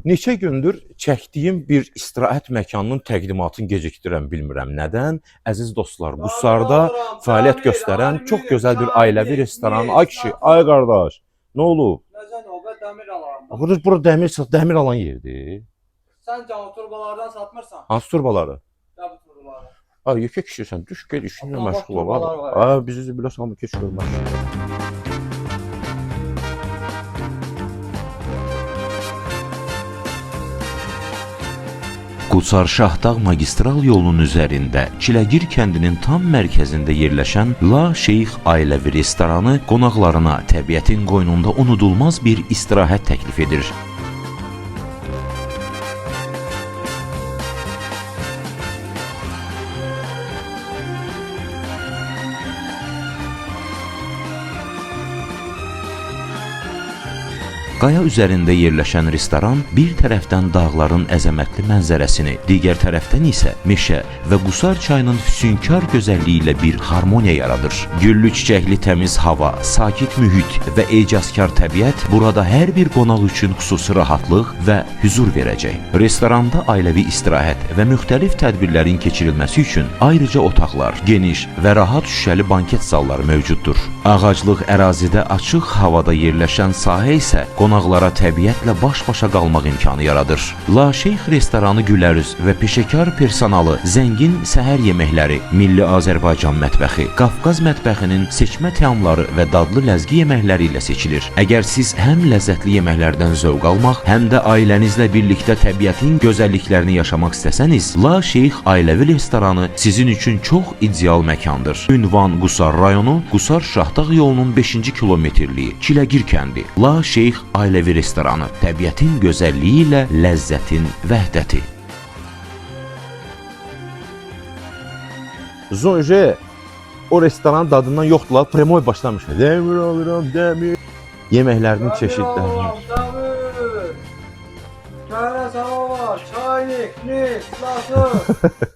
Neçə gündür çəkdiyim bir istirahət məkanının təqdimatını gecikdirəm, bilmirəm nədən. Əziz dostlar, Qusarda fəaliyyət göstərən çox gözəl bir ailəvi restoran. Ay kişi, ay qardaş, nə olub? Nəzən növbə dəmir alarım. Bura dəmir alan yerdir. Sən can turbalardan satmırsan. Hansı turbaları? Ya bu turbaları. Ay, yekə kişi sən düş gel işinlə Amma məşğul ol. turbalar var. Ay, bizi biləsən amma keç görməz. Qusar-Şahdağ magistral yolunun üzərində Çiləgir kəndinin tam mərkəzində yerləşən La Şeyx ailəvi restoranı qonaqlarına təbiətin qoynunda unudulmaz bir istirahət təklif edir. Qaya üzərində yerləşən restoran bir tərəfdən dağların əzəmətli mənzərəsini, digər tərəfdən isə meşə və Qusar çayının füsunkar gözəlliyi ilə bir harmoniya yaradır. Güllü çiçəkli təmiz hava, sakit mühit və ecazkar təbiət burada hər bir qonaq üçün xüsusi rahatlıq və hüzur verəcək. Restoranda ailəvi istirahət və müxtəlif tədbirlərin keçirilməsi üçün ayrıca otaqlar, geniş və rahat şüşəli banket zalları mövcuddur. Ağaclıq ərazidə açıq havada yerləşən sahə isə qonaqlara təbiətlə baş-başa qalmaq imkanı yaradır. La Şeyx restoranı gülərüz və peşəkar personalı zəngin səhər yeməkləri, milli Azərbaycan mətbəxi, Qafqaz mətbəxinin seçmə təamları və dadlı ləzgi yeməkləri ilə seçilir. Əgər siz həm ləzzətli yeməklərdən zövq almaq, həm də ailənizlə birlikdə təbiətin gözəlliklərini yaşamaq istəsəniz, La Şeyx ailəvi restoranı sizin üçün çox ideal məkandır. Ünvan Qusar rayonu, Qusar-Şahdağ yolunun 5-ci kilometrliyi, Çiləgir kəndi. La Şeyx ailəvi restoranı, təbiətin gözəlliyi ilə ləzzətin vəhdəti. Zonje o restoranın dadından yoxdular, premoy başlamış. Dəmir alıram, dəmir. Yeməklərinin çeşidlərini. Dəmir. Kərə sava var, çaynik, nis, lasır.